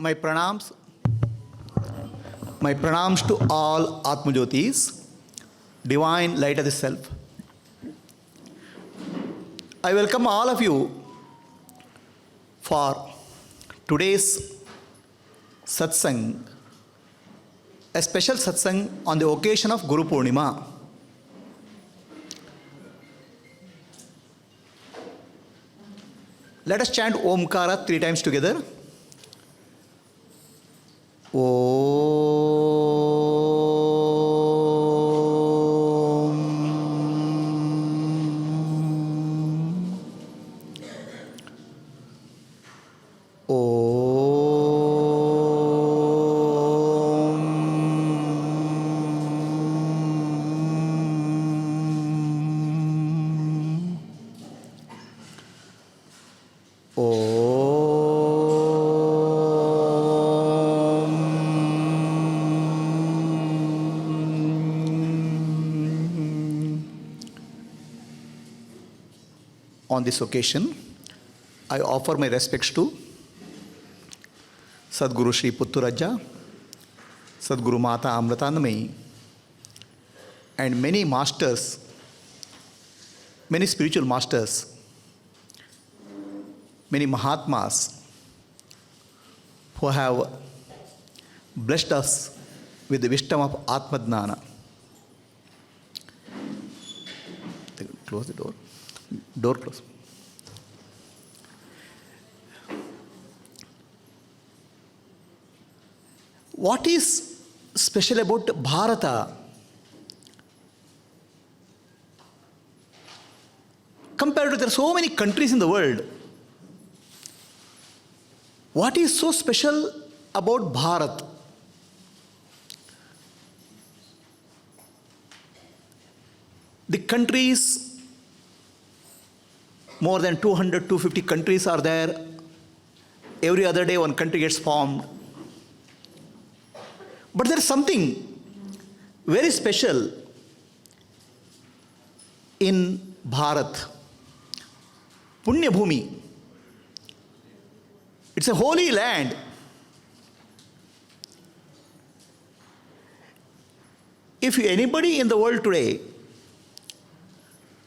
My pranams to all Atma Jyotis, divine light of the self. I welcome all of you for today's satsang, a special satsang on the occasion of Guru Purnima. Let us chant Omkara 3 times together. On this occasion, I offer my respects to Sadguru Sri Putturaja, Sadguru Mata Amritandamayi, and many masters, many spiritual masters, many Mahatmas who have blessed us with the wisdom of Atma Jnana. Close the door. Door close. What is special about Bharata compared to there are so many countries in the world? What is so special about Bharat? The countries, more than 200, 250 countries are there. Every other day one country gets formed. But there is something very special in Bharat. Punya Bhumi. It's a holy land. If anybody in the world today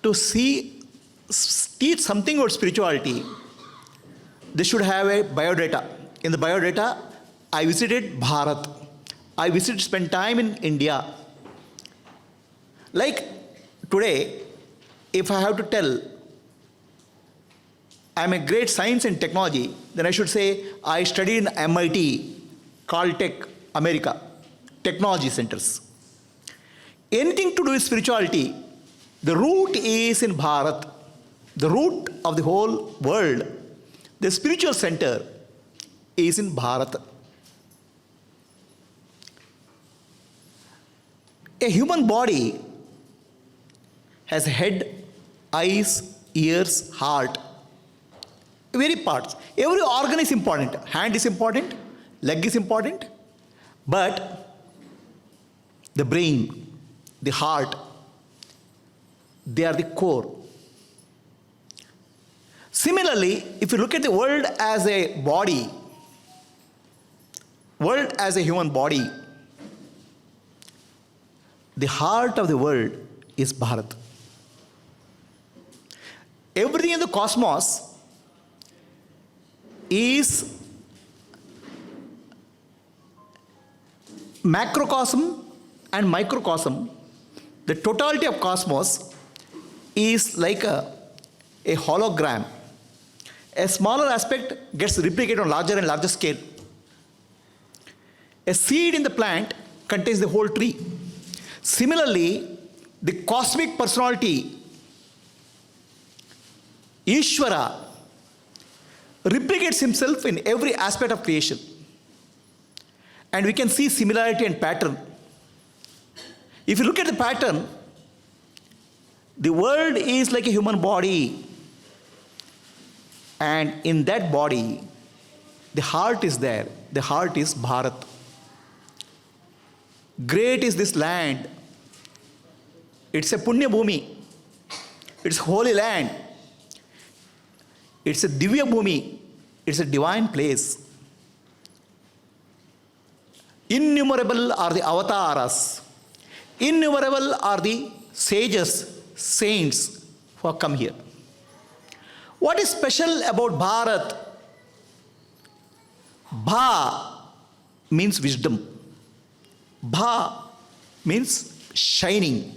to teach something about spirituality, they should have a biodata. In the biodata, I visited Bharat. I spent time in India. Like today, if I have to tell I'm a great science and technology, then I should say I studied in MIT, Caltech, America, technology centers. Anything to do with spirituality, the root is in Bharat. The root of the whole world, the spiritual center is in Bharat. A human body has head, eyes, ears, heart, very parts. Every organ is important. Hand is important, leg is important, but the brain, the heart, they are the core. Similarly, if you look at the world as a body, world as a human body, the heart of the world is Bharat. Everything in the cosmos is macrocosm and microcosm. The totality of cosmos is like a hologram. A smaller aspect gets replicated on larger and larger scale. A seed in the plant contains the whole tree. Similarly, the cosmic personality, Ishvara, replicates himself in every aspect of creation. And we can see similarity and pattern. If you look at the pattern, the world is like a human body. And in that body, the heart is there. The heart is Bharat. Great is this land. It's a Punya Bhumi. It's holy land. It's a Divya Bhumi. It's a divine place. Innumerable are the avatars. Innumerable are the sages, saints who have come here. What is special about Bharat? Bha means wisdom. Bha means shining.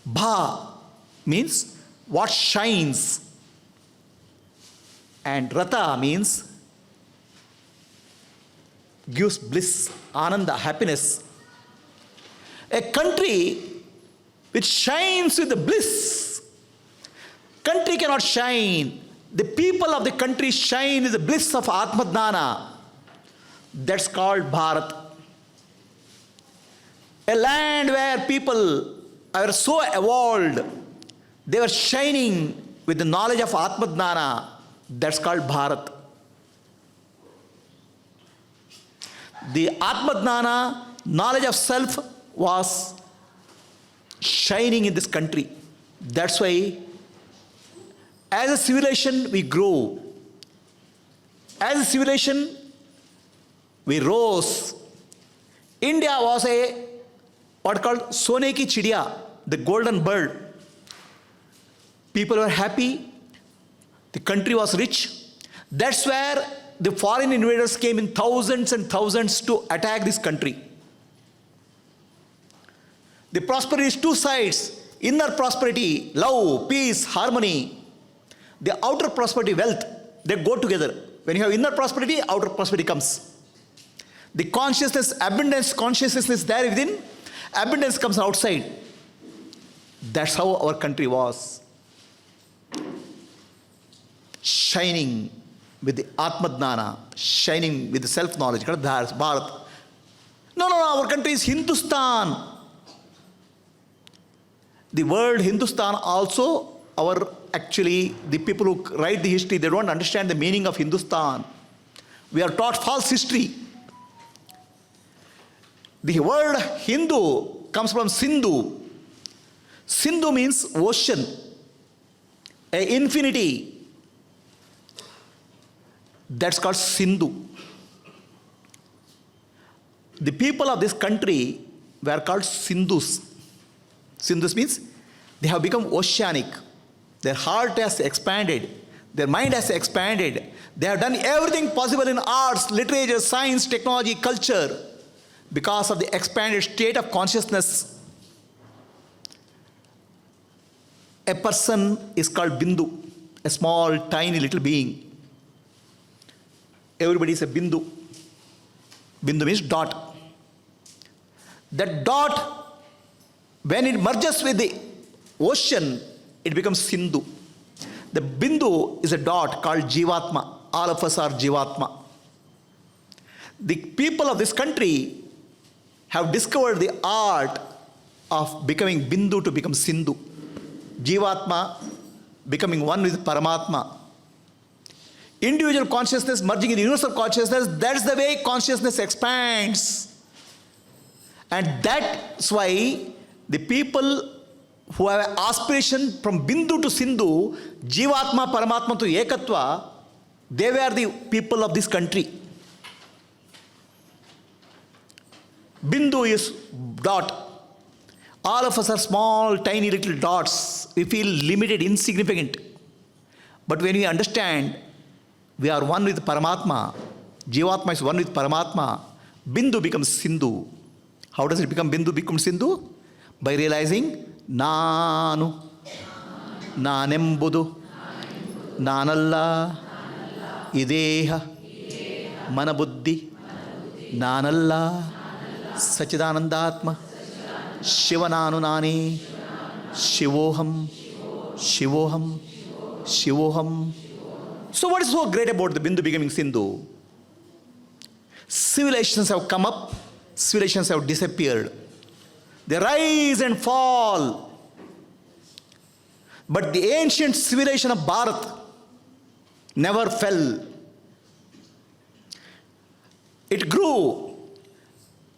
Bha means what shines. And Rata means gives bliss, ananda, happiness. A country which shines with the bliss. Country cannot shine. The people of the country shine with the bliss of Atma Dhyana. That's called Bharat. A land where people are so evolved, they were shining with the knowledge of Atma Dhyana. That's called Bharat. The Atma Dhyana, knowledge of self, was shining in this country. That's why, as a civilization, we grow. As a civilization, we rose. India was a what called Sone ki chidiya, the golden bird. People were happy. The country was rich. That's where the foreign invaders came in thousands and thousands to attack this country. The prosperity is two sides. Inner prosperity, love, peace, harmony. The outer prosperity, wealth, they go together. When you have inner prosperity, outer prosperity comes. The consciousness, abundance consciousness is there within, abundance comes outside. That's how our country was. Shining with the Atma Dhyana, shining with the self-knowledge. Bharat. No, our country is Hindustan. The word Hindustan also, the people who write the history, they don't understand the meaning of Hindustan. We are taught false history. The word Hindu comes from Sindhu. Sindhu means ocean, a infinity. That's called Sindhu. The people of this country were called Sindhus. Sindhus means they have become oceanic. Their heart has expanded. Their mind has expanded. They have done everything possible in arts, literature, science, technology, culture because of the expanded state of consciousness. A person is called Bindu, a small, tiny little being. Everybody is a Bindu. Bindu means dot. That dot, when it merges with the ocean, it becomes Sindhu. The Bindu is a dot called Jivatma. All of us are Jivatma. The people of this country have discovered the art of becoming Bindu to become Sindhu. Jivatma becoming one with Paramatma. Individual consciousness merging in universal consciousness, that's the way consciousness expands. And that's why the people who have an aspiration from Bindu to Sindhu, Jivatma, Paramatma to Ekatva, they were the people of this country. Bindu is dot. All of us are small, tiny little dots. We feel limited, insignificant. But when we understand we are one with Paramatma, Jivatma is one with Paramatma, Bindu becomes Sindhu. How does it become Bindu become Sindhu? By realizing Nanu, Nanembudu, Nanalla, Ideha, Manabuddhi, Nanalla, Sachidanandatma, Shivananu Nani, Shivoham, Shivoham, Shivoham. So what is so great about the Bindu becoming Sindhu? Civilizations have come up, civilizations have disappeared. They rise and fall. But the ancient civilization of Bharat never fell. It grew,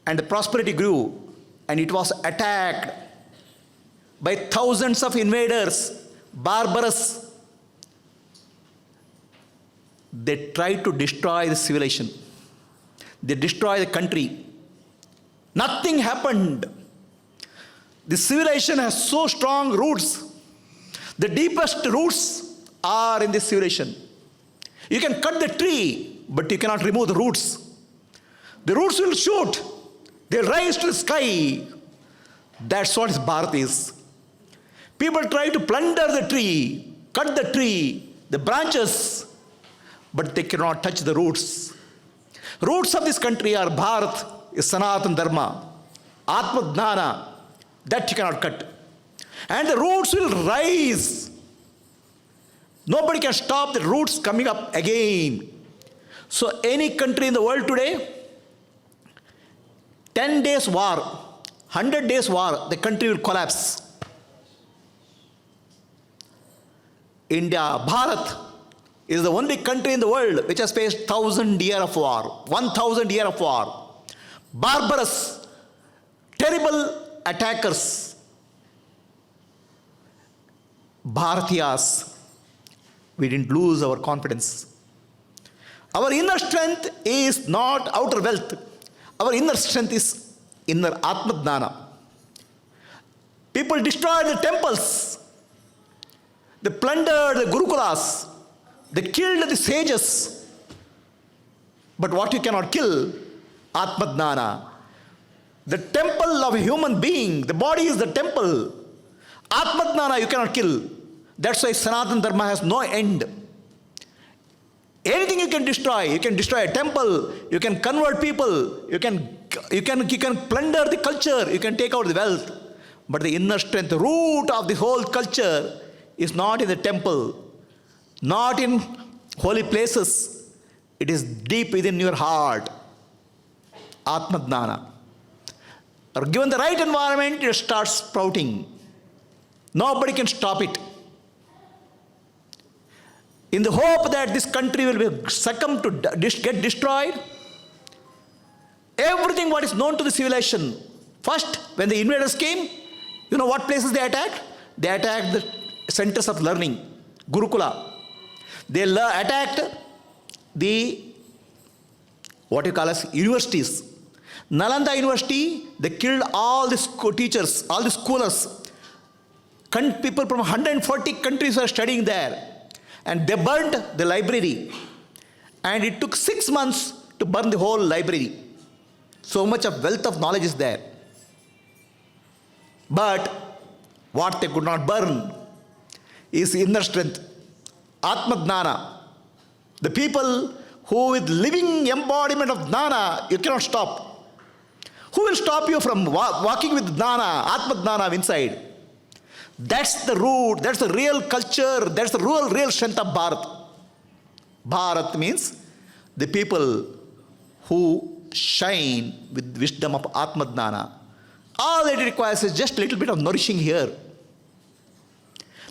and the prosperity grew, and it was attacked by thousands of invaders, barbarous. They tried to destroy the civilization. They destroyed the country. Nothing happened. The civilization has so strong roots. The deepest roots are in this civilization. You can cut the tree, but you cannot remove the roots. The roots will shoot. They'll rise to the sky. That's what Bharat is. People try to plunder the tree, cut the tree, the branches, but they cannot touch the roots. Roots of this country are Bharat, is Sanatana Dharma, Atma Jnana, that you cannot cut. And the roots will rise. Nobody can stop the roots coming up again. So any country in the world today, 10 days war, 100 days war, the country will collapse. India, Bharat, is the only country in the world which has faced 1,000 years of war, 1,000 years of war. Barbarous, terrible attackers. Bharatiyas, we didn't lose our confidence. Our inner strength is not outer wealth. Our inner strength is inner Atma Jnana. People destroyed the temples. They plundered the Gurukulas. They killed the sages. But what you cannot kill? Atma Jnana. The temple of a human being, the body is the temple. Atma Jnana you cannot kill. That's why Sanatana Dharma has no end. Anything you can destroy. You can destroy a temple. You can convert people. You can plunder the culture. You can take out the wealth. But the inner strength, the root of the whole culture is not in the temple, not in holy places. It is deep within your heart. Atma Jnana. Or given the right environment, it starts sprouting. Nobody can stop it. In the hope that this country will be succumb to get destroyed, everything what is known to the civilization. First, when the invaders came, you know what places they attacked? They attacked the centers of learning, Gurukula. They attacked the, what you call as universities. Nalanda University, they killed all the teachers, all the scholars. People from 140 countries are studying there. And they burned the library. And it took 6 months to burn the whole library. So much of wealth of knowledge is there. But what they could not burn is inner strength. Atma Jnana. The people who with living embodiment of Jnana, you cannot stop. Who will stop you from walking with Jnana, Atma Jnana inside? That's the root, that's the real culture, that's the real strength of Bharat. Bharat means the people who shine with wisdom of Atma Jnana. All that it requires is just a little bit of nourishing here.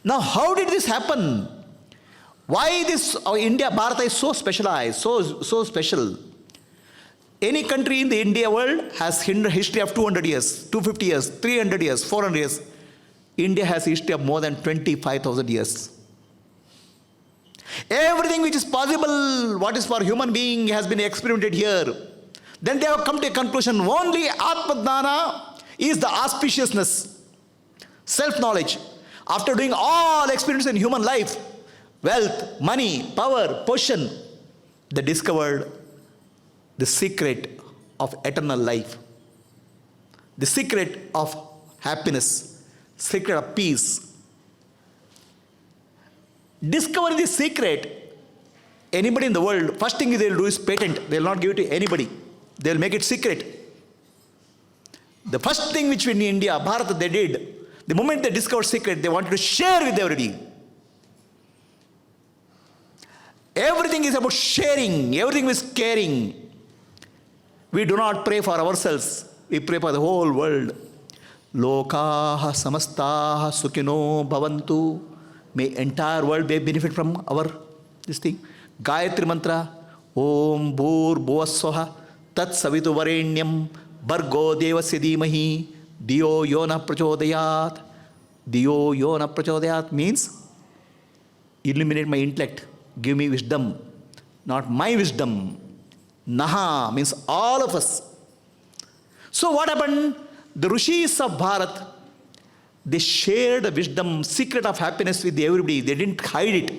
Now, how did this happen? Why this India, Bharata is so specialized, so special? Any country in the India world has history of 200 years, 250 years, 300 years, 400 years. India has a history of more than 25,000 years. Everything which is possible, what is for human being, has been experimented here. Then they have come to a conclusion, only Atma Jnana is the auspiciousness, self-knowledge. After doing all experience in human life, wealth, money, power, position, they discovered the secret of eternal life, the secret of happiness, secret of peace. Discovering this secret, anybody in the world, first thing they will do is patent. They will not give it to anybody. They will make it secret. The first thing which in India, Bharata, they did, the moment they discovered secret, they wanted to share with everybody. Everything is about sharing. Everything is caring. We do not pray for ourselves. We pray for the whole world. Lokaha samastaha sukhino bhavantu. May entire world benefit from our this thing. Gayatri mantra. Om bhur bhuvasvaha tat savitu varenyam bhargo devasya dhimahi diyo yona prachodayat. Diyo yona prachodayat means illuminate my intellect. Give me wisdom. Not my wisdom. Naha means all of us. So what happened? The rishis of Bharat, they shared the wisdom, secret of happiness with everybody. They didn't hide it.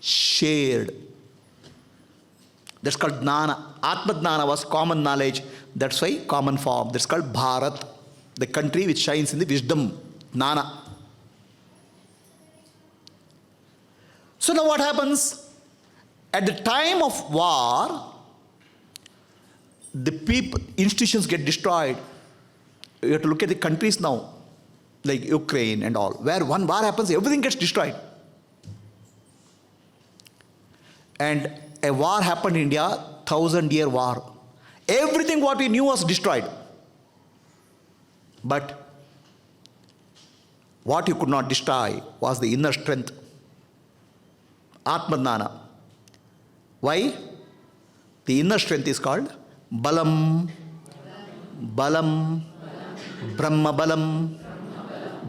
Shared. That's called Jnana. Atma Jnana was common knowledge. That's why common form. That's called Bharat, the country which shines in the wisdom, Jnana. So now what happens? At the time of war, the people, institutions get destroyed. You have to look at the countries now, like Ukraine and all, where one war happens, everything gets destroyed. And a war happened in India, 1,000-year war. Everything what we knew was destroyed. But what you could not destroy was the inner strength. Atma Jnana. Why? The inner strength is called Balam, Balam, Brahma Balam,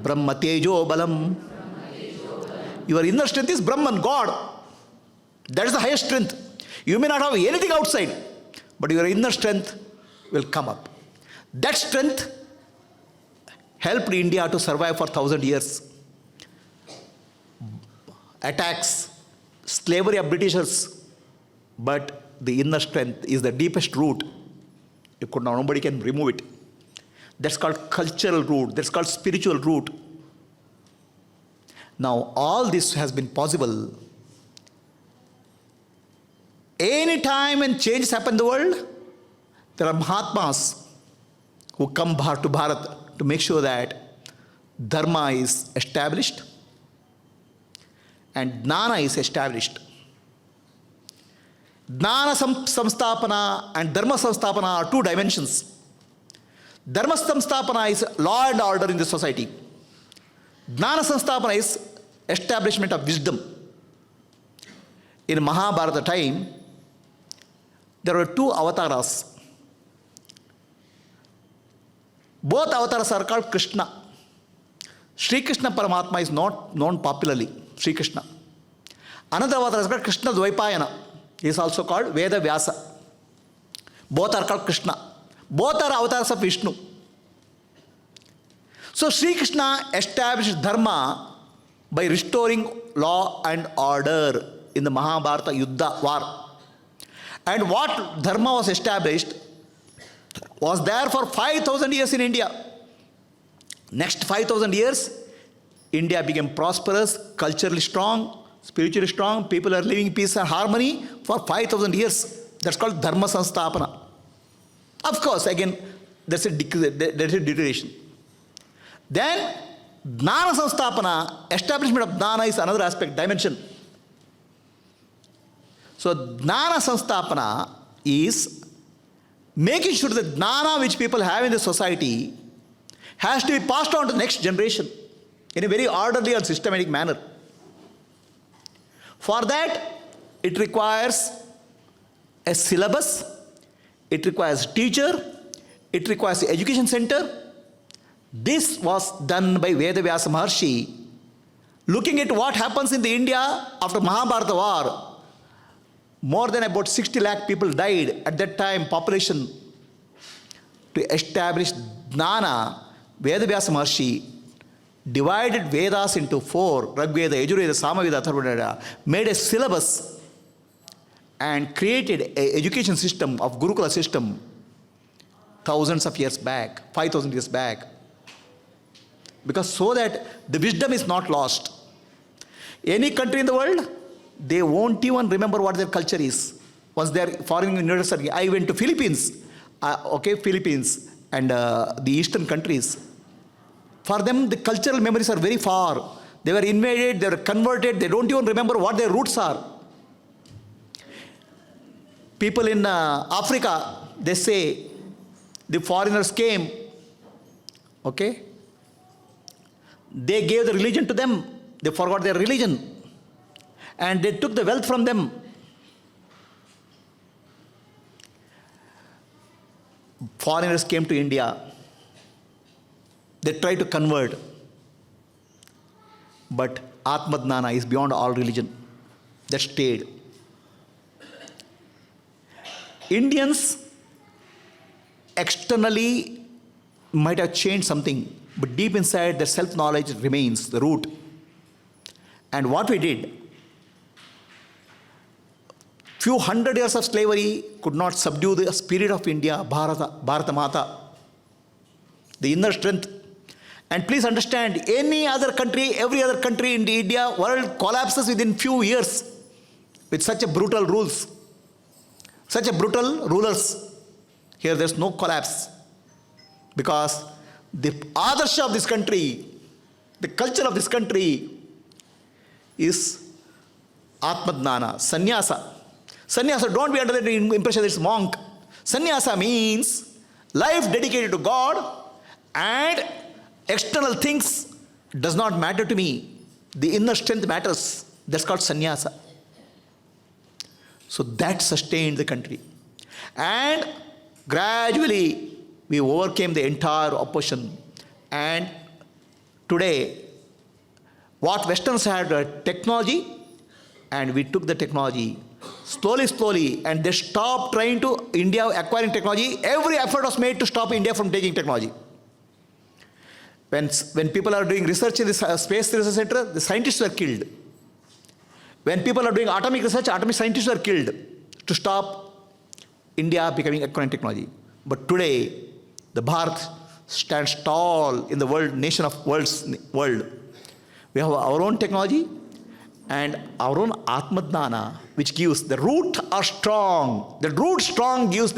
Brahma Tejo Balam. Your inner strength is Brahman, God. That is the highest strength. You may not have anything outside, but your inner strength will come up. That strength helped India to survive for 1,000 years. Attacks, slavery of Britishers, but the inner strength is the deepest root. Nobody can remove it. That's called cultural root. That's called spiritual root. Now, all this has been possible. Any time when changes happen in the world, there are Mahatmas who come to Bharat to make sure that Dharma is established and Jnana is established. Jnana Samstapana and Dharma Samstapana are two dimensions. Dharma Samstapana is law and order in the society. Jnana Samstapana is establishment of wisdom. In Mahabharata time, there were two avatars. Both avatars are called Krishna. Sri Krishna Paramatma is not known popularly. Sri Krishna. Another avatar is called Krishna Dvaipayana. He is also called Veda Vyasa. Both are called Krishna. Both are avatars of Vishnu. So Sri Krishna established Dharma by restoring law and order in the Mahabharata Yuddha war. And what Dharma was established was there for 5,000 years in India. Next 5,000 years, India became prosperous, culturally strong, spiritually strong. People are living in peace and harmony for 5,000 years. That's called Dharma Sanstapana. Of course, again, there's a deterioration. Then, Jnana Sanstapana, establishment of Jnana is another aspect, dimension. So, Jnana Sanstapana is making sure that Jnana which people have in the society has to be passed on to the next generation in a very orderly and systematic manner. For that, it requires a syllabus, it requires a teacher, it requires an education center. This was done by Vedavyasa Maharshi, looking at what happens in the India after Mahabharata war. More than about 60 lakh people died at that time, population. To establish Jnana, Vedavyasa Maharshi divided Vedas into 4, Rig Veda, Yajurveda, Samaveda, Atharvaveda, made a syllabus and created an education system of Gurukula system thousands of years back, 5,000 years back. Because so that the wisdom is not lost. Any country in the world, they won't even remember what their culture is. Once they are foreign university, I went to Philippines, Philippines and the eastern countries. For them, the cultural memories are very far. They were invaded, they were converted, they don't even remember what their roots are. People in Africa, they say, the foreigners came, they gave the religion to them, they forgot their religion, and they took the wealth from them. Foreigners came to India, they tried to convert, but Atma Jnana is beyond all religion. That stayed. externally might have changed something, but deep inside the self-knowledge remains the root. And what we did, few hundred years of slavery could not subdue the spirit of India, Bharata Mata, the inner strength. And please understand, any other country, every other country in the India world collapses within few years with such a brutal rules, such a brutal rulers. Here there's no collapse because the adarsha of this country, the culture of this country is Atma, sannyasa. Sannyasa, don't be under the impression that it's monk. Sannyasa means life dedicated to God, and external things does not matter to me. The inner strength matters. That's called sannyasa. So that sustained the country. And gradually we overcame the entire opposition. And today, what Westerns had technology, and we took the technology slowly, and they stopped trying to India acquiring technology. Every effort was made to stop India from taking technology. When people are doing research in the Space Research Center, the scientists were killed. When people are doing atomic research, atomic scientists were killed to stop India becoming acquiring technology. But today, the Bharat stands tall in the world, nation of world. We have our own technology and our own Atma, which gives the root are strong. The root strong gives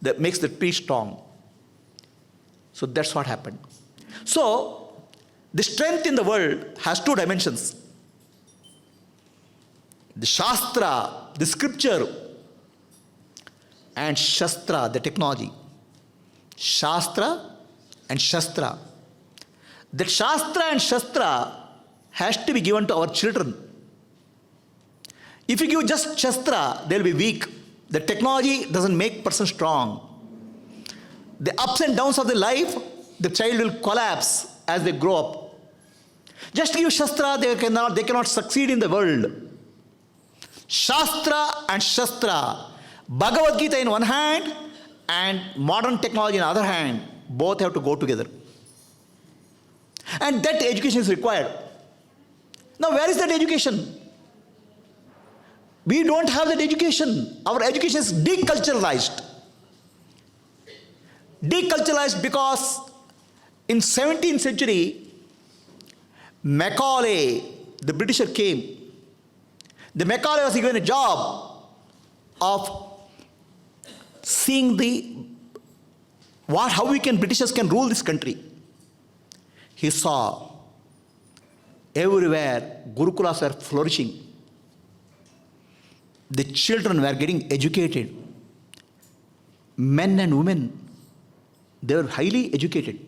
that makes the tree strong. So that's what happened. So the strength in the world has two dimensions. The Shastra, the scripture, and Shastra, the technology. Shastra and Shastra. That Shastra and Shastra has to be given to our children. If you give just Shastra, they'll be weak. The technology doesn't make person strong. The ups and downs of the life, the child will collapse as they grow up. Just give Shastra, they cannot succeed in the world. Shastra and Shastra, Bhagavad Gita in one hand and modern technology in the other hand, both have to go together. And that education is required. Now, where is that education? We don't have that education. Our education is deculturalized. Deculturalized because in 17th century, Macaulay, the Britisher came. The Macaulay was given a job of seeing how Britishers can rule this country. He saw everywhere Gurukulas were flourishing. The children were getting educated. Men and women, they were highly educated.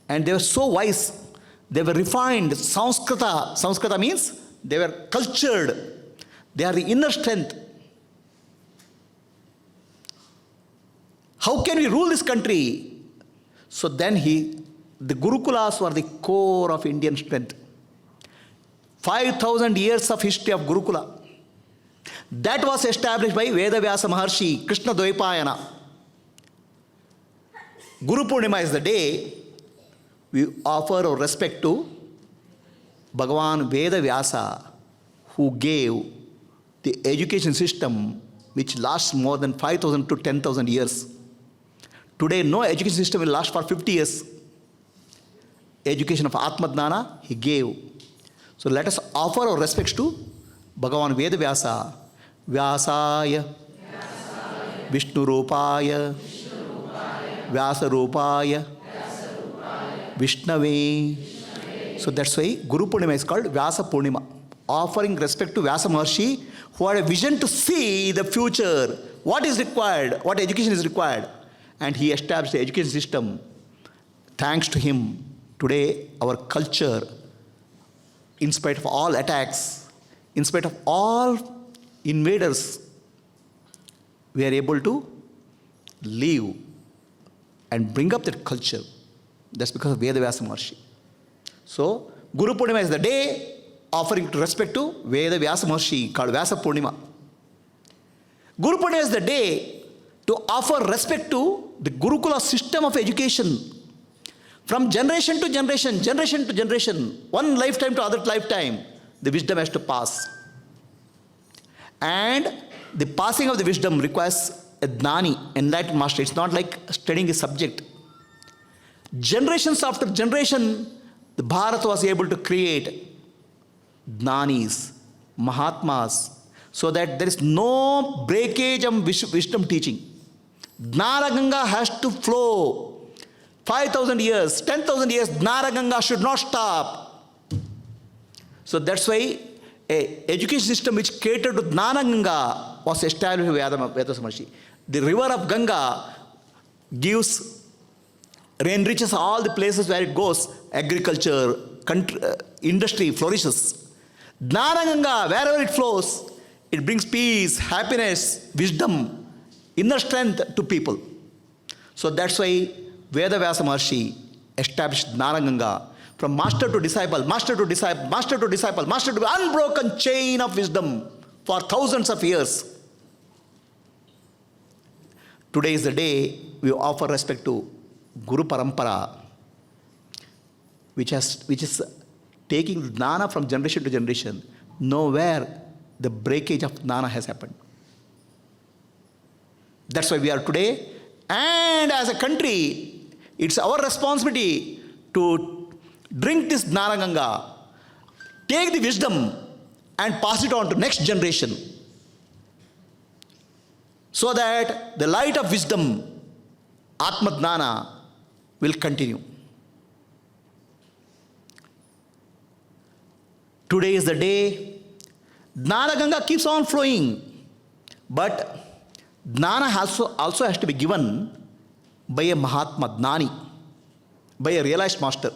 And they were so wise. They were refined. Samskrita means they were cultured. They are the inner strength. How can we rule this country? So then the Gurukulas were the core of Indian strength. 5,000 years of history of Gurukula. That was established by Vedavyasa Maharshi, Krishna Dvaipayana. Guru Purnima is the day we offer our respect to Bhagavan Vedavyasa, who gave the education system which lasts more than 5,000 to 10,000 years. Today, no education system will last for 50 years. Education of Atma he gave. So let us offer our respects to Bhagavan Vedavyasa, Vyasaya, Vishnu Rupaya, Vyasa Rupaya, Vishnave. So that's why Guru Purnima is called Vyasa Purnima. Offering respect to Vyasa Maharshi, who had a vision to see the future, what is required, what education is required. And he established the education system. Thanks to him, today our culture, in spite of all attacks, in spite of all invaders, we are able to live and bring up that culture. That's because of Vedavyasa Maharshi. So, Guru Purnima is the day offering respect to Vedavyasa Maharshi, called Vyasa Purnima. Guru Purnima is the day to to offer respect to the Gurukula system of education. From generation to generation, generation to generation, one lifetime to other lifetime, the wisdom has to pass. And the passing of the wisdom requires a Gnani, enlightened master. It's not like studying a subject. Generations after generation, the Bharat was able to create Gnanis, Mahatmas, so that there is no breakage of wisdom teaching. Gnana Ganga has to flow. 5,000 years, 10,000 years, Gnana Ganga should not stop. So that's why a education system which catered to Gnana Ganga was established by Veda Samarshi. The river of Ganga enriches all the places where it goes. Agriculture, industry flourishes. Gnana Ganga, wherever it flows, it brings peace, happiness, wisdom, inner strength to people. So that's why Veda Vyasa Maharshi established Gnana Ganga from master to disciple, master to disciple, master to disciple, master to unbroken chain of wisdom for thousands of years. Today is the day we offer respect to Guru Parampara, which is taking Gnana from generation to generation. Nowhere the breakage of Gnana has happened. That's why we are today. And as a country, it's our responsibility to drink this Gnana Ganga, take the wisdom and pass it on to next generation, so that the light of wisdom, Atma Gnana, will continue. Today is the day. Gnana Ganga keeps on flowing, but Gnana also has to be given by a Mahatma Gnani, by a realized master.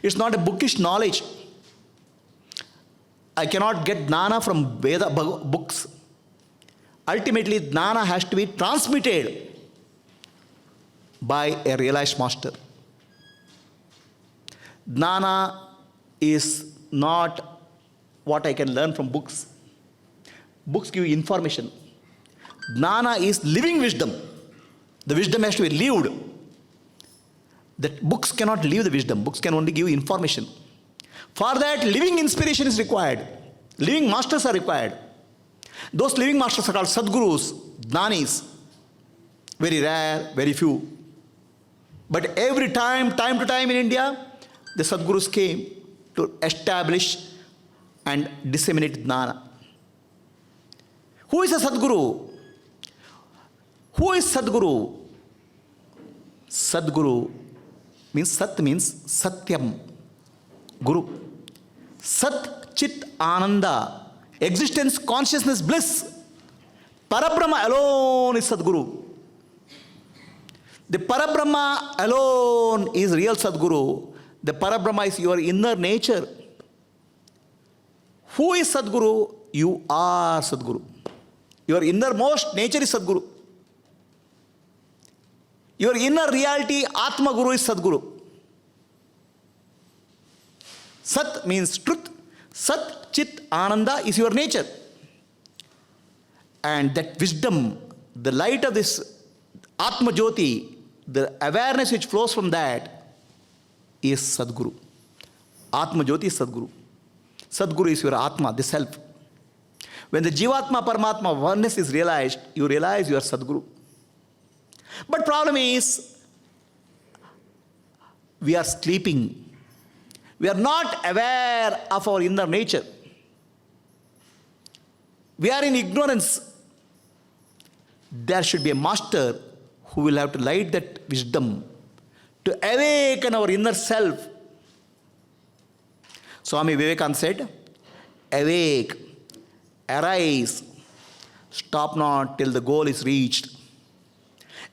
It's not a bookish knowledge. I cannot get Gnana from Veda books. Ultimately, Gnana has to be transmitted by a realized master. Gnana is not what I can learn from books. Books give information. Gnana is living wisdom. The wisdom has to be lived. That books cannot live the wisdom. Books can only give information. For that, living inspiration is required. Living masters are required. Those living masters are called Sadgurus, Jnanis. Very rare, very few. But every time to time in India, the Sadgurus came to establish and disseminate Jnana. Who is a Sadguru? Who is Sadguru? Sadguru means Satyam, Guru. Sat, Chit, Ananda, existence, consciousness, bliss. Parabrahma alone is Sadguru. The Parabrahma alone is real Sadguru. The Parabrahma is your inner nature. Who is Sadguru? You are Sadguru. Your innermost nature is Sadguru. Your inner reality, Atma Guru, is Sadguru. Sat means truth. Sat, Chit, Ananda is your nature. And that wisdom, the light of this Atma Jyoti, the awareness which flows from that is Sadguru. Atma Jyoti is Sadguru. Sadguru is your Atma, the self. When the Jivatma Paramatma oneness is realized, you realize you are Sadguru. But problem is, we are sleeping. We are not aware of our inner nature. We are in ignorance. There should be a master who will have to light that wisdom to awaken our inner self. Swami Vivekananda said, awake, arise, stop not till the goal is reached.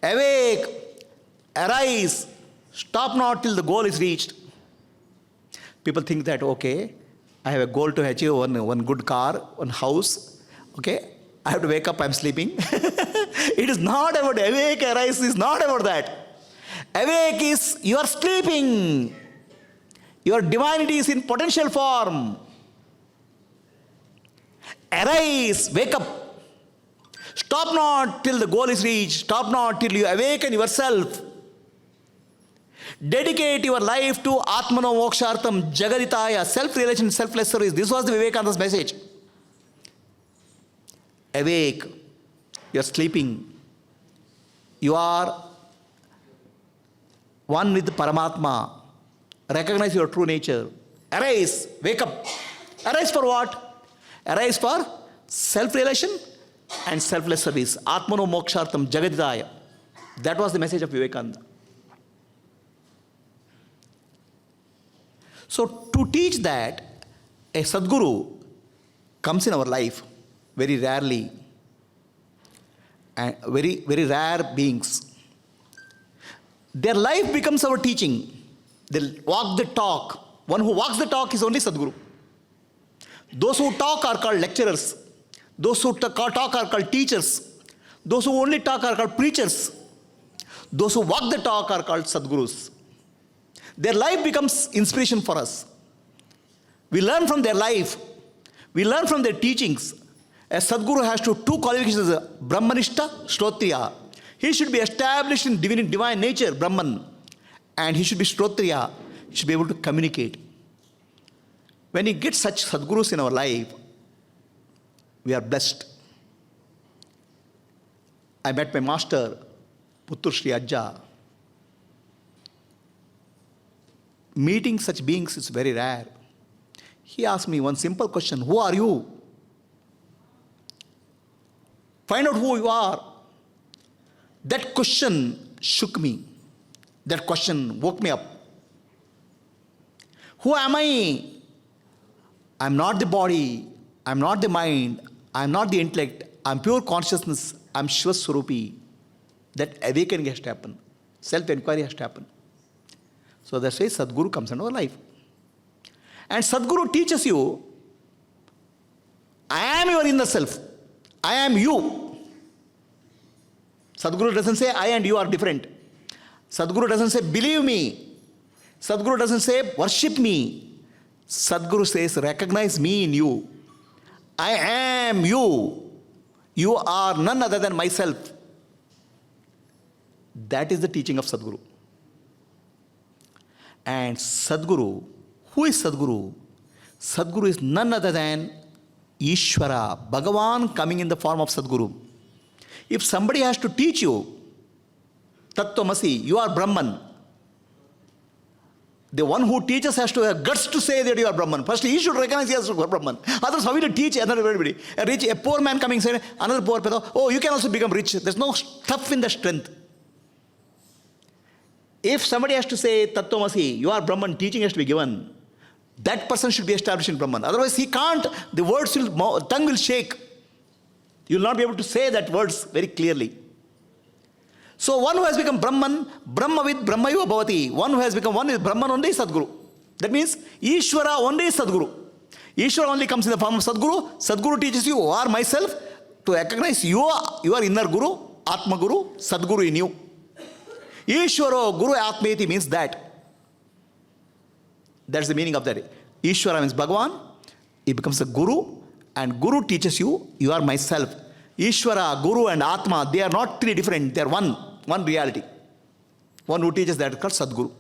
Awake, arise, stop not till the goal is reached. People think that, okay, I have a goal to achieve one good car, one house, okay, I have to wake up, I'm sleeping. It is not about awake, arise, is not about that. Awake is you are sleeping. Your divinity is in potential form. Arise, wake up. Stop not till the goal is reached. Stop not till you awaken yourself. Dedicate your life to Atmano Mokshartham Jagaditaya, self-realization, selfless service. This was the Vivekananda's message. Awake. You are sleeping. You are one with Paramatma. Recognize your true nature. Arise. Wake up. Arise for what? Arise for self-realization and selfless service. Atmano Mokshartham Jagaditaya. That was the message of Vivekananda. So to teach that, a Sadguru comes in our life very rarely, and very rare beings. Their life becomes our teaching. They walk the talk. One who walks the talk is only Sadguru. Those who talk are called lecturers. Those who talk are called teachers. Those who only talk are called preachers. Those who walk the talk are called Sadgurus. Their life becomes inspiration for us. We learn from their life. We learn from their teachings. A Sadguru has two qualifications: Brahmanishta, Shrotriya. He should be established in divine nature, Brahman. And he should be Shrotriya. He should be able to communicate. When we get such Sadgurus in our life, we are blessed. I met my master, Puttur Sri Ajja. Meeting such beings is very rare. He asked me one simple question: who are you? Find out who you are. That question shook me. That question woke me up. Who am I? I'm not the body. I'm not the mind. I'm not the intellect. I'm pure consciousness. I'm Shiva Swarupi. That awakening has to happen. Self-enquiry has to happen. So that's why Sadguru comes into our life. And Sadguru teaches you, I am your inner self. I am you. Sadguru doesn't say I and you are different. Sadguru doesn't say believe me. Sadguru doesn't say worship me. Sadguru says recognize me in you. I am you. You are none other than myself. That is the teaching of Sadguru. And Sadguru, who is Sadguru? Sadguru is none other than Ishvara, Bhagavan coming in the form of Sadguru. If somebody has to teach you, Tattvamasi, you are Brahman. The one who teaches has to have guts to say that you are Brahman. First, he should recognize he is Brahman. Others, how will you teach everybody? A poor man coming saying, another poor fellow, oh, you can also become rich. There's no stuff in the strength. If somebody has to say Tattvamasi, you are Brahman, teaching has to be given, that person should be established in Brahman. Otherwise, he can't. The words tongue will shake. You will not be able to say that words very clearly. So one who has become Brahman, Brahmavid Brahmayu Bhavati. One who has become one is Brahman only Sadguru. That means Ishvara only is Sadguru. Ishvara only comes in the form of Sadguru. Sadguru teaches you, or myself, to recognize your inner Guru, Atma Guru, Sadguru in you. Ishvaro Guru Atmeti means that. That's the meaning of that. Ishvara means Bhagavan. He becomes a Guru, and Guru teaches you, you are myself. Ishvara, Guru and Atma, they are not three different. They are one reality. One who teaches that is called Sadguru.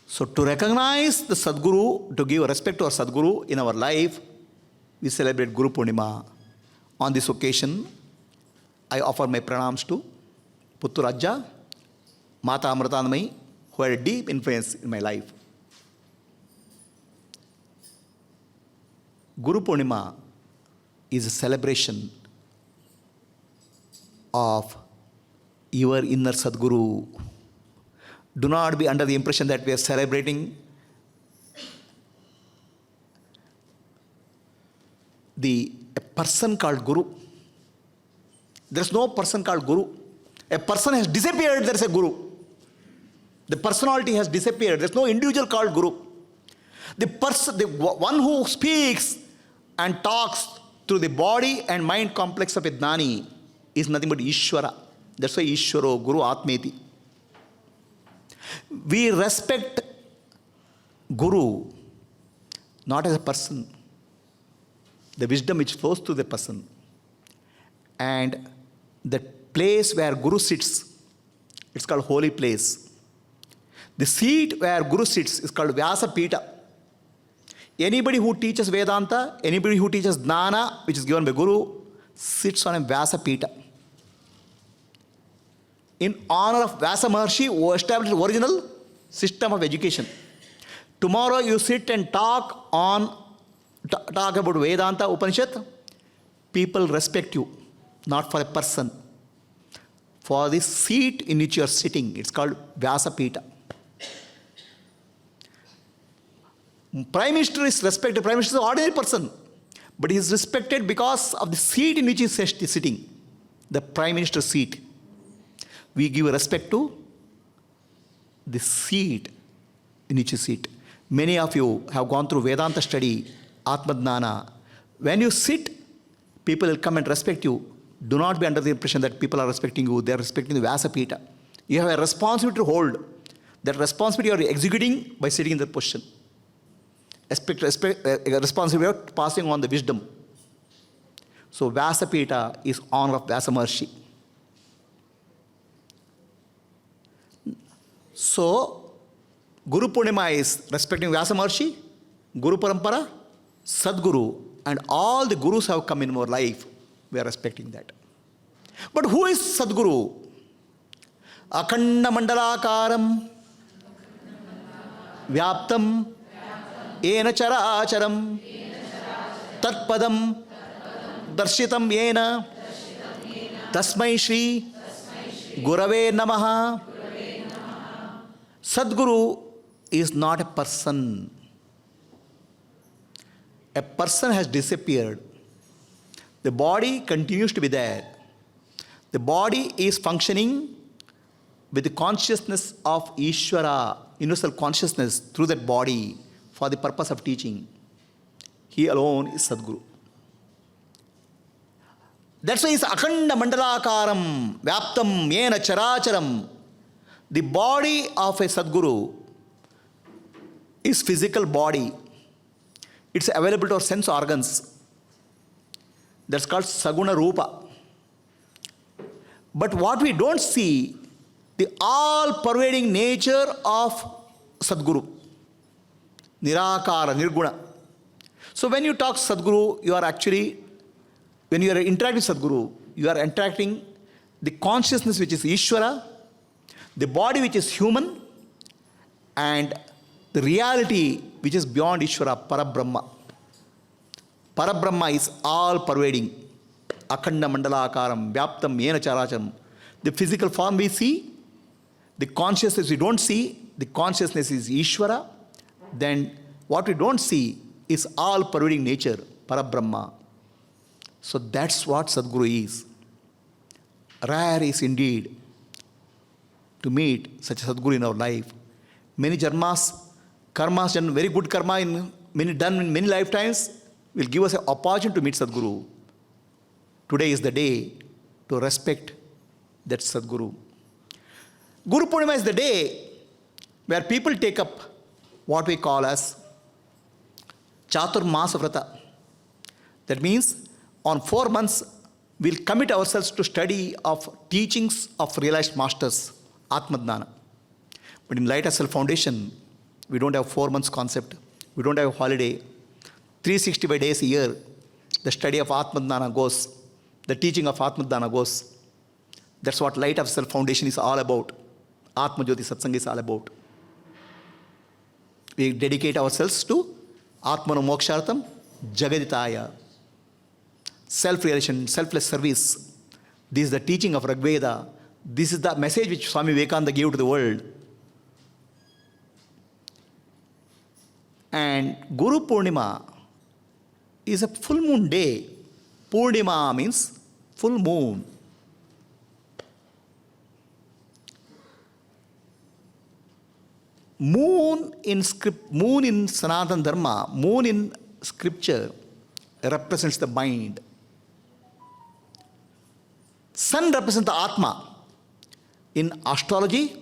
So to recognize the Sadguru, to give respect to our Sadguru in our life, we celebrate Guru Purnima. On this occasion, I offer my pranams to Puttur Ajja, Mata Amritanamayi, who had a deep influence in my life. Guru Purnima is a celebration of your inner Sadguru. Do not be under the impression that we are celebrating a person called Guru. There is no person called Guru. A person has disappeared, there is a Guru. The personality has disappeared. There is no individual called Guru. The one who speaks and talks through the body and mind complex of a Jnani is nothing but Ishvara. That's why Ishvaro, Guru Atmeti. We respect Guru not as a person. the wisdom which flows through the person. And the place where Guru sits, it's called holy place. The seat where Guru sits is called Vyasa Pita. Anybody who teaches Vedanta, anybody who teaches Jnana, which is given by Guru, sits on a Vyasa Pita. In honor of Vyasa Maharshi, who established the original system of education. Tomorrow you sit and talk about Vedanta, Upanishad, people respect you, not for a person, for the seat in which you are sitting. It's called Vyasa Pita. Prime Minister is respected. Prime Minister is an ordinary person, but he is respected because of the seat in which he is sitting, the Prime Minister's seat. We give respect to the seat in which you sit. Many of you have gone through Vedanta study, Atma Jnana. When you sit, people will come and respect you. Do not be under the impression that people are respecting you. They are respecting the Vyasa Pita. You have a responsibility to hold. That responsibility you are executing by sitting in that position. A responsibility of passing on the wisdom. So Vyasa Pita is honor of Vyasa Maharshi. So Guru Purnima is respecting Vyasa Maharshi, Guru Parampara, Sadguru, and all the Gurus have come in our life. We are respecting that. But who is Sadguru? Akhanda Mandalakaram Vyaptam Yena Characharam Tatpadam Darshitam Yena Tasmai Shri Gurave Namaha. Sadguru is not a person. A person has disappeared. The body continues to be there. The body is functioning with the consciousness of Ishvara, universal consciousness, through that body for the purpose of teaching. He alone is Sadguru. That's why it's Akhanda Mandalakaram Vyaptam Yena Characharam. The body of a Sadguru is physical body. It's available to our sense organs. That's called Saguna Rupa. But what we don't see, the all-pervading nature of Sadguru. Nirakara, Nirguna. So when you talk Sadguru, you are actually, when you are interacting with Sadguru, you are interacting the consciousness which is Ishvara, the body which is human, and the reality which is beyond Ishvara, Parabrahma. Parabrahma is all-pervading. Akhanda Mandalakaram, Vyaptam Yena Characharam. The physical form we see, the consciousness we don't see, the consciousness is Ishvara. Then what we don't see is all-pervading nature, Parabrahma. So that's what Sadguru is. Rare is indeed to meet such a Sadguru in our life. Many karmas done very good karma done in many lifetimes will give us an opportunity to meet Sadguru. Today is the day to respect that Sadguru. Guru Purnima is the day where people take up what we call as Chaturmasa Vrata. That means on 4 months we'll commit ourselves to study of teachings of realized masters, Atma Jnana. But in Light of Self Foundation, we don't have 4 months concept. We don't have a holiday. 365 days a year, the study of Atma Jnana goes. The teaching of Atma Jnana goes. That's what Light of Self Foundation is all about. Atma Jyoti Satsanga is all about. We dedicate ourselves to Atmano Mokshartham Jagaditaya. Self-realization, selfless service. This is the teaching of Rigveda. This is the message which Swami Vivekananda gave to the world. And Guru Purnima is a full moon day. Purnima means full moon. Moon in Sanatana Dharma, moon in scripture represents the mind. Sun represents the Atma. In astrology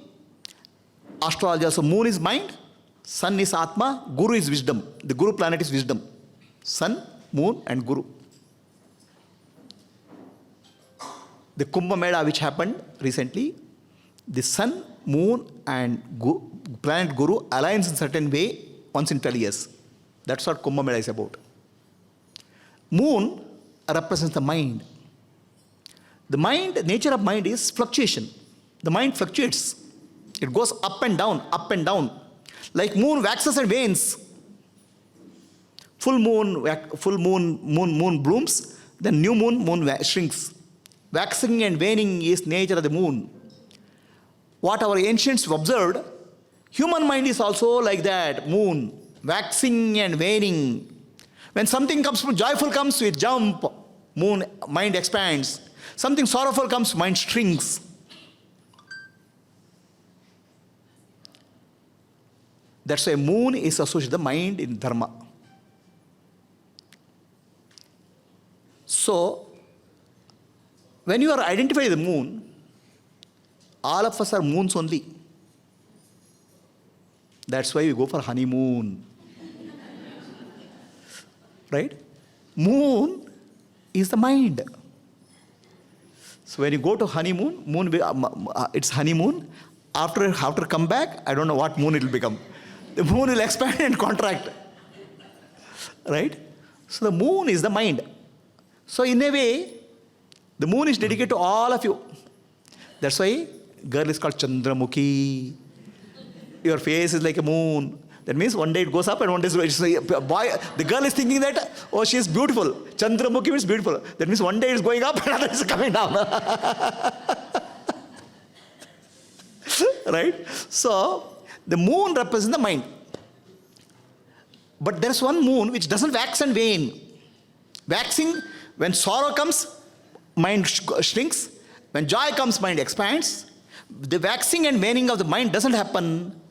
also moon is mind, sun is Atma, Guru is wisdom. The Guru planet is wisdom. Sun moon and Guru. The Kumbh Mela which happened recently, the sun, moon and planet Guru aligns in certain way once in 12 years. That's what Kumbh Mela is about. Moon represents the mind. The mind, nature of mind is fluctuation. The mind fluctuates. It goes up and down, up and down. Like moon waxes and wanes. Full moon blooms, then new moon shrinks. Waxing and waning is nature of the moon. What our ancients observed, human mind is also like that, moon, waxing and waning. When something joyful comes, we jump, mind expands. Something sorrowful comes, mind shrinks. That's why moon is associated with the mind in dharma. So, when you are identifying the moon, all of us are moons only. That's why we go for honeymoon. Right? Moon is the mind. So when you go to honeymoon, it's honeymoon. After come back, I don't know what moon it will become. The moon will expand and contract. Right? So the moon is the mind. So in a way, the moon is dedicated to all of you. That's why girl is called Chandramukhi. Your face is like a moon. That means one day it goes up and one day the girl is thinking that, oh, she is beautiful. Chandramukhi means beautiful. That means one day it's going up and another is coming down. Right? So, the moon represents the mind. But there's one moon which doesn't wax and wane. Waxing, when sorrow comes, mind shrinks. When joy comes, mind expands. The waxing and waning of the mind doesn't happen.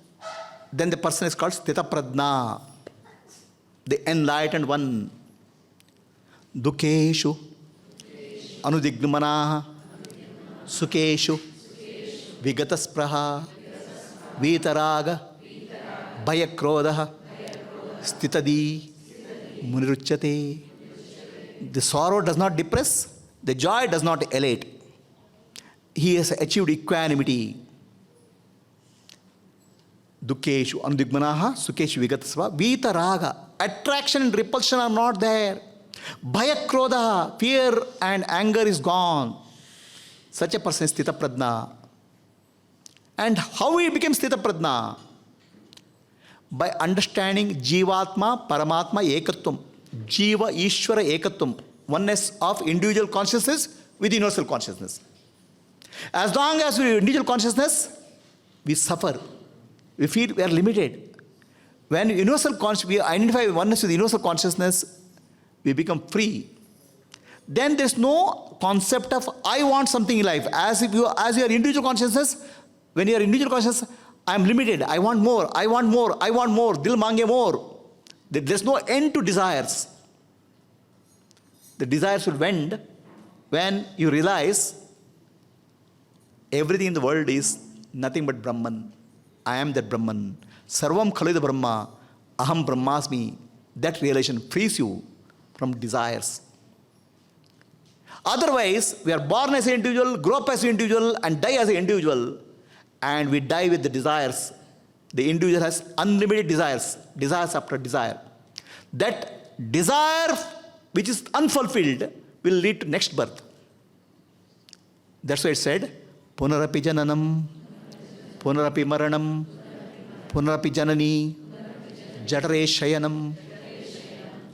Then the person is called Sthita Prajna, the enlightened one. Dukeshu, Anudigmanaha, Sukeshu, Vigataspraha, Vitaraga, Bhayakrodaha, Sthitadi, Muniruchyate. The sorrow does not depress, the joy does not elate. He has achieved equanimity. Dukeshu, Anudigmanaha, Sukeshu, Vigatasva, Vitaraga. Attraction and repulsion are not there. Bhayakrodaha, fear and anger is gone. Such a person is Sthita Prajna. And how he becomes Sthita Prajna? By understanding Jivatma, Paramatma, Ekatvam. Jiva, Ishvara, Ekatvam. Oneness of individual consciousness with universal consciousness. As long as we have individual consciousness, we suffer. We feel we are limited. When we identify oneness with universal consciousness, we become free. Then there's no concept of I want something in life. As you are individual consciousness, when you are individual consciousness, I am limited. I want more. I want more. I want more. Dil mange more. There's no end to desires. The desires will end when you realize everything in the world is nothing but Brahman. I am that Brahman. Sarvam Khalida Brahma. Aham Brahmasmi. That realization frees you from desires. Otherwise, we are born as an individual, grow up as an individual, and die as an individual. And we die with the desires. The individual has unlimited desires. Desires after desire. That desire which is unfulfilled will lead to next birth. That's why it said, Punarapi Jananam, Punarapi Maranam, Punarapi Janani, Jatare Shayanam.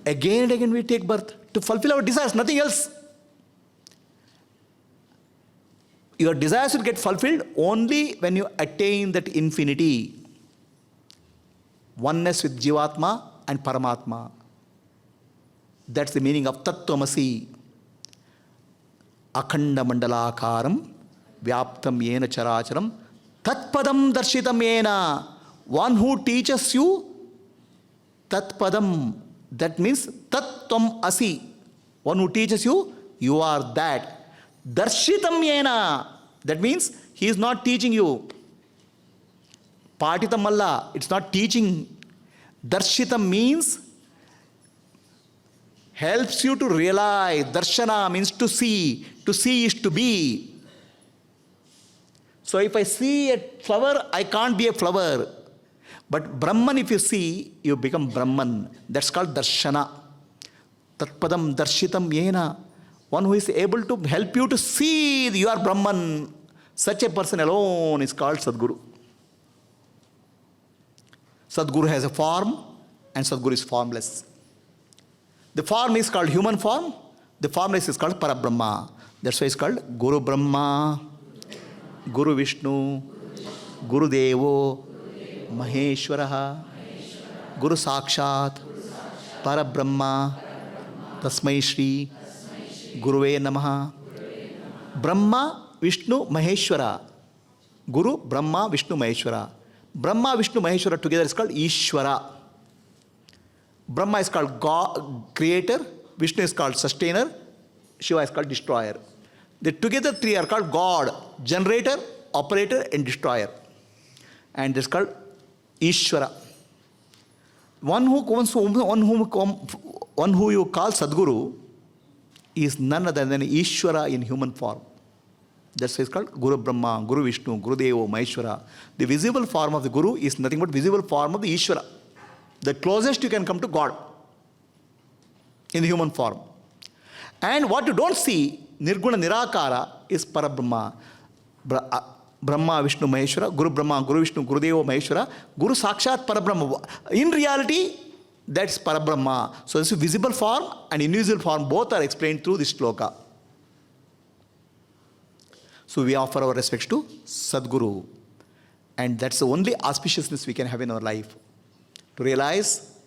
Again and again we take birth to fulfill our desires, nothing else. Your desires will get fulfilled only when you attain that infinity. Oneness with Jivatma and Paramatma. That's the meaning of Tattvamasi. Akhanda Mandalakaram, Vyaptam Yena Characharam, Tatpadam Darshitam Yena. One who teaches you Tatpadam. That means Tattvam Asi. One who teaches you, you are that. Darshitam Yena. That means he is not teaching you. Patitam Alla. It's not teaching. Darshitam means helps you to realize. Darshana means to see. To see is to be. So if I see a flower, I can't be a flower. But Brahman, if you see, you become Brahman. That's called Darshana. Tatpadam Darshitam Yena. One who is able to help you to see you are Brahman. Such a person alone is called Sadguru. Sadguru has a form and Sadguru is formless. The form is called human form. The formless is called Parabrahma. That's why it's called Guru Brahma, Guru Vishnu, Guru Devo, Maheshwaraha, Guru Sakshat, Parabrahma, Tasmai Shri, Guruve Namaha. Brahma, Vishnu, Maheshwara. Guru, Brahma, Vishnu, Maheshwara. Brahma, Vishnu, Maheshwara together is called Ishvara. Brahma is called God, creator. Vishnu is called sustainer. Shiva is called destroyer. The together three are called God, generator, operator, and destroyer. And this is called Ishvara. One who you call Sadguru is none other than Ishvara in human form. That's why it's called Guru Brahma, Guru Vishnu, Guru Devo, Maheshwara. The visible form of the Guru is nothing but visible form of the Ishvara. The closest you can come to God in the human form. And what you don't see, Nirguna Nirakara, is Parabrahma. Brahma, Vishnu, Maheshwara, Guru Brahma, Guru Vishnu, Guru Devo, Maheshwara, Guru Sakshat Parabrahma. In reality, that's Parabrahma. So this is visible form and invisible form, both are explained through this shloka. So we offer our respects to Sadguru. And that's the only auspiciousness we can have in our life. To realize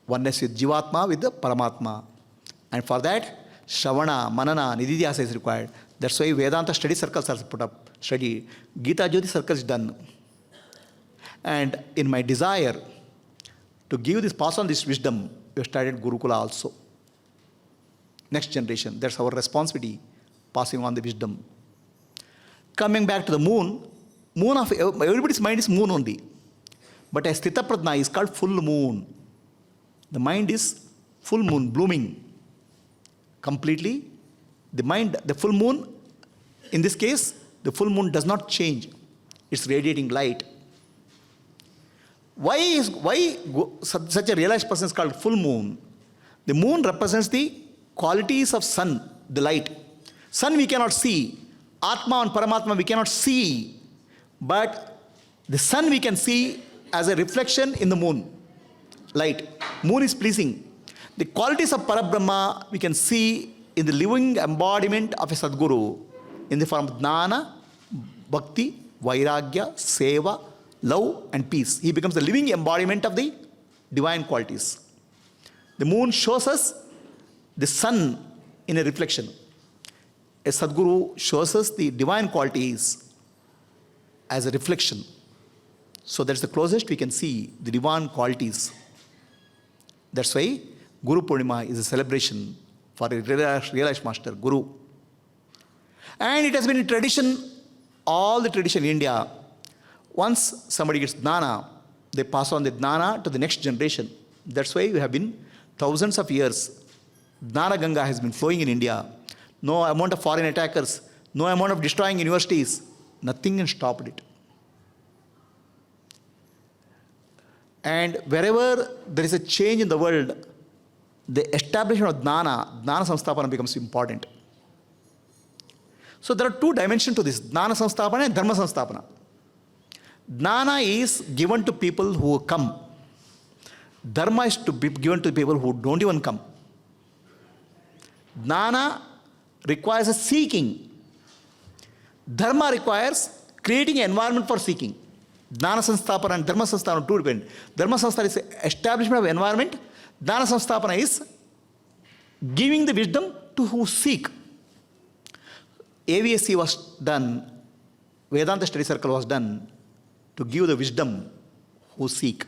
oneness with Jivatma, with the Paramatma. And for that, Shravana, Manana, Nididhyasa is required. That's why Vedanta study circles are put up. Study. Gita Jyoti circle is done. And in my desire to give this, pass on this wisdom, we have started Gurukula also. Next generation. That's our responsibility, passing on the wisdom. Coming back to the moon of everybody's mind is moon only. But a Sthita Prajna is called full moon. The mind is full moon, blooming. Completely. The mind, the full moon, in this case, the full moon does not change. It's radiating light. Why such a realized person is called full moon? The moon represents the qualities of sun, the light. Sun we cannot see. Atma and Paramatma we cannot see. But the sun we can see as a reflection in the moon. Light. Moon is pleasing. The qualities of Parabrahma we can see in the living embodiment of a Sadguru in the form of Jnana, Bhakti, Vairagya, Seva, love and peace. He becomes the living embodiment of the divine qualities. The moon shows us the sun in a reflection. A Sadguru shows us the divine qualities as a reflection. So that's the closest we can see the divine qualities. That's why Guru Purnima is a celebration for a realized master, Guru. And it has been a tradition, all the tradition in India. Once somebody gets Jnana, they pass on the Jnana to the next generation. That's why we have been thousands of years. Jnana Ganga has been flowing in India. No amount of foreign attackers, no amount of destroying universities, nothing has stopped it. And wherever there is a change in the world, the establishment of Jnana Samstapana becomes important. So there are two dimensions to this, Jnana Samstapana and Dharma Samstapana. Jnana is given to people who come. Dharma is to be given to people who don't even come. Jnana requires a seeking. Dharma requires creating an environment for seeking. Jnana Samstapana and Dharma Samstapana are two different. Dharma Samstapana is establishment of environment. Jnana Samstapana is giving the wisdom to who seek. AVSC was done, Vedanta Study Circle was done to give the wisdom who seek.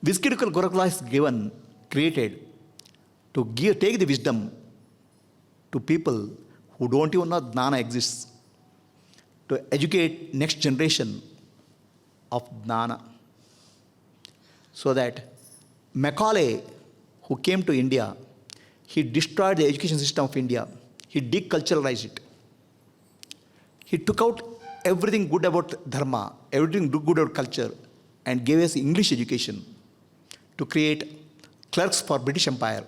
Viscutical Gurukula is given, created to take the wisdom to people who don't even know Jnana exists, to educate next generation of Jnana. So that Macaulay, who came to India, he destroyed the education system of India. He deculturalized it. He took out everything good about dharma, everything good about culture, and gave us English education to create clerks for British Empire.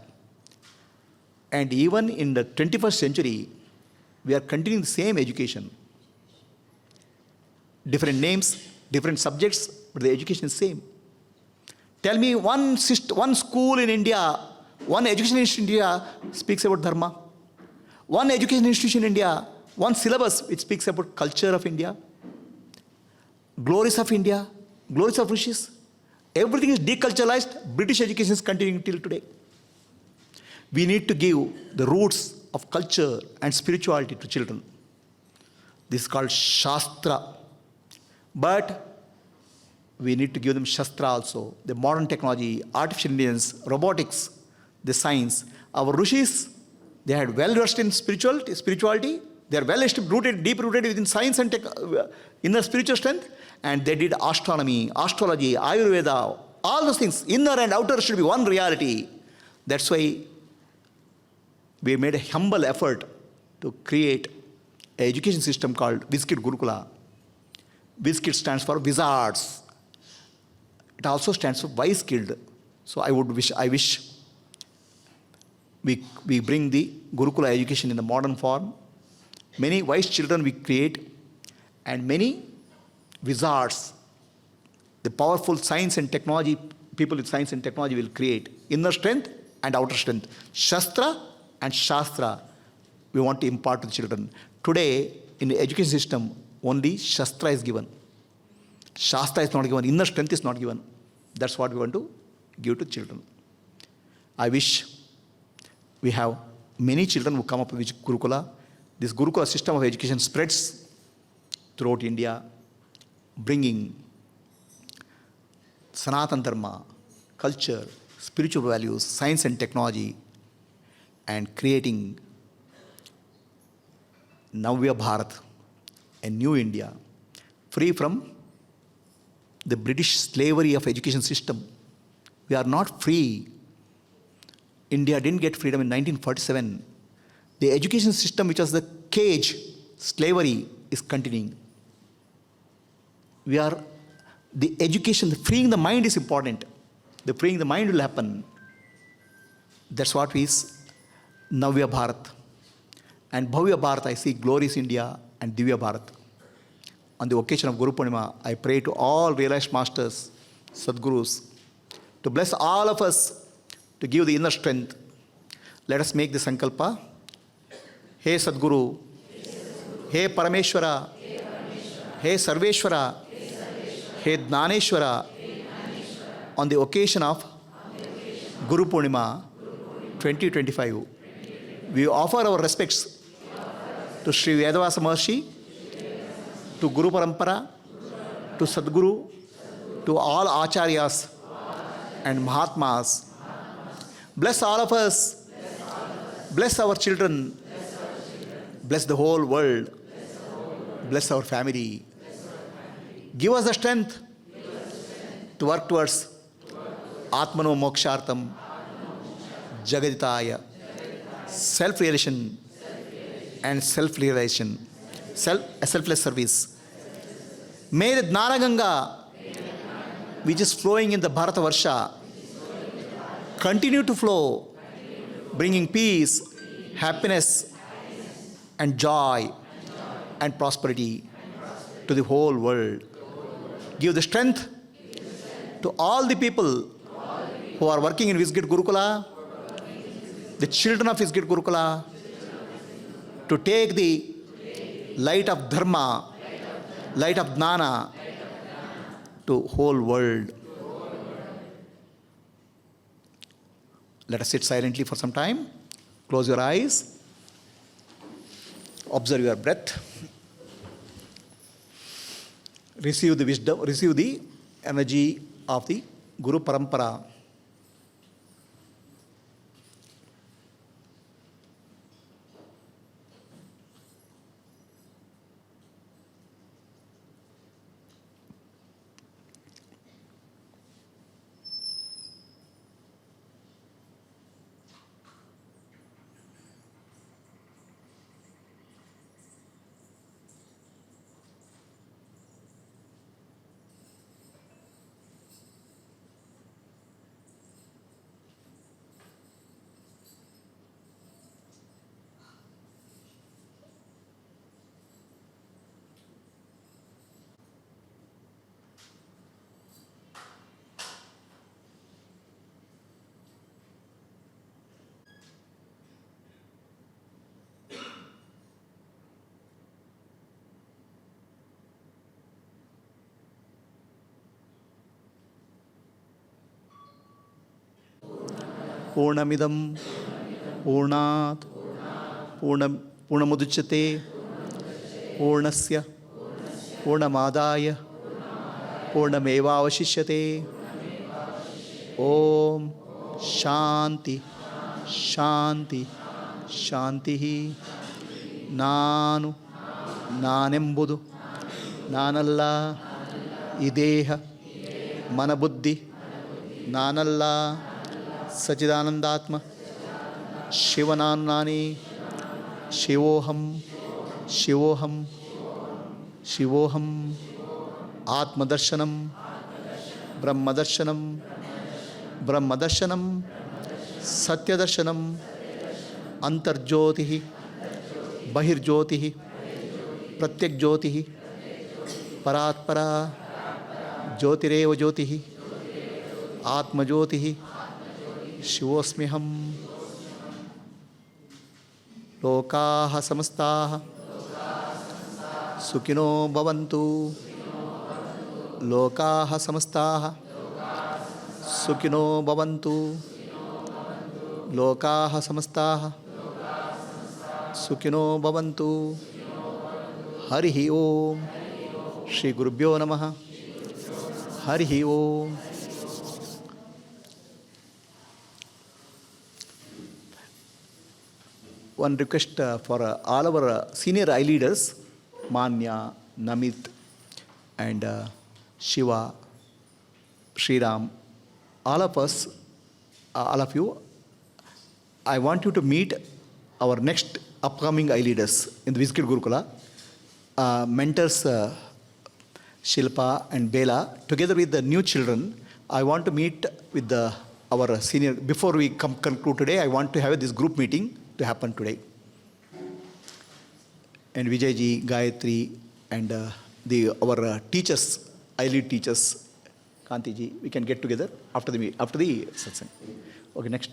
And even in the 21st century, we are continuing the same education. Different names, different subjects, but the education is same. Tell me one school in India, one education institution in India speaks about dharma. One education institution in India, one syllabus which speaks about culture of India, glories of India, glories of rishis. Everything is deculturalized. British education is continuing till today. We need to give the roots of culture and spirituality to children. This is called Shastra. But we need to give them Shastra also. The modern technology, artificial intelligence, robotics, the science. Our rishis, they had well-versed in spirituality. They are well-rooted, deep-rooted within science and inner spiritual strength. And they did astronomy, astrology, Ayurveda, all those things. Inner and outer should be one reality. That's why we made a humble effort to create an education system called Viskid Gurukula. Viskid stands for wizards. It also stands for wise skilled. So I wish we bring the Gurukula education in the modern form. Many wise children we create, and many wizards, the powerful science and technology, people with science and technology will create inner strength and outer strength. Shastra and Shastra, we want to impart to the children. Today, in the education system, only Shastra is given. Shastra is not given, inner strength is not given. That's what we want to give to children. I wish we have many children who come up with Gurukula. This Gurukula system of education spreads throughout India, bringing Sanatan Dharma, culture, spiritual values, science and technology, and creating Navya Bharat, a new India, free from the British slavery of education system. We are not free. India didn't get freedom in 1947. The education system, which was the cage, slavery, is continuing. The education, freeing the mind is important. The freeing the mind will happen. That's what is Navya Bharat. And Bhavya Bharat, I see glorious India and Divya Bharat. On the occasion of Guru Purnima, I pray to all realized masters, Sadgurus, to bless all of us, to give the inner strength. Let us make the sankalpa. Hey Sadguru, Hey Parameshwara, Hey Sarveshwara, Hey Dnaneshwara, on the occasion of Guru Purnima 2025, we offer our respects to Sri Vedavasa Maharshi, to Guru Parampara, to Sadguru, to all Acharyas and Mahatmas. Bless all of us. Bless our children. Bless the whole world. Bless our family. Give us the strength to work towards Atmano Mokshartam, Jagaditaya, self-realization and self-realization, selfless service. May the Jnana Ganga, which is flowing in the Bharata Varsha, continue to flow, bringing peace, happiness, and joy and prosperity to the whole world. Give the strength to all the people who are working in Visgit Gurukula, the children of Visgit Gurukula, to take the light of Dharma, light of Jnana to whole world. Let us sit silently for some time. Close your eyes. Observe your breath. Receive the wisdom, receive the energy of the Guru Parampara. पूर्णमिदं पूर्णात् पूर्णमुदच्यते पूर्णस्य पूर्णमादाय पूर्णमेवावशिष्यते। ओम शांति शांति ಶಾಂತಿ. ನಾನೆಂಬುದು ನಾನಲ್ಲ. ಈ ದೇಹ ಮನಬುದ್ಧಿ ನಾನಲ್ಲ. ಸಚ್ಚಿದಾನಂದಾತ್ಮ ಶಿವನಾನು ನಾನೇ. ಶಿವೋಹಂ ಶಿವೋಹಂ ಶಿವೋಹಂ. ಆತ್ಮದರ್ಶನಂ ಬ್ರಹ್ಮದರ್ಶನಂ ಬ್ರಹ್ಮದರ್ಶನಂ ಸತ್ಯದರ್ಶನಂ. ಅಂತರ್ಜ್ಯೋತಿ ಬಹಿರ್ಜ್ಯೋತಿ ಪ್ರತ್ಯಗ್ಜ್ಯೋತಿ ಪರಾತ್ಪರ ಜ್ಯೋತಿರೇವ ಜ್ಯೋತಿ ಆತ್ಮಜ್ಯೋತಿ ಶಿವೋಸ್ಮ್ಯಹಂ. ಲೋಕಾಃ ಸಮಸ್ತಾಃ ಸುಖಿನೋ ಭವಂತು. ಲೋಕಾಃ ಸಮಸ್ತಾಃ ಸುಖಿನೋ ಭವಂತು. ಲೋಕಾಃ ಸಮಸ್ತಾಃ ಸುಖಿನೋ ಭವಂತು. ಹರಿ ಓಂ. ಶ್ರೀ ಗುರುಭ್ಯೋ ನಮಃ. ಹರಿ ಓಂ. One request for all our senior eye leaders, Manya, Namit, and Shiva, Sriram, all of us, all of you, I want you to meet our next upcoming eye leaders in the Vichara Gurukula, mentors Shilpa and Bela, together with the new children. I want to meet with our senior. Before we conclude today, I want to have this group meeting to happen today. And Vijayji, Gayatri, and our teachers, eye lead teachers, Kantiji, we can get together after the satsang. Okay, next.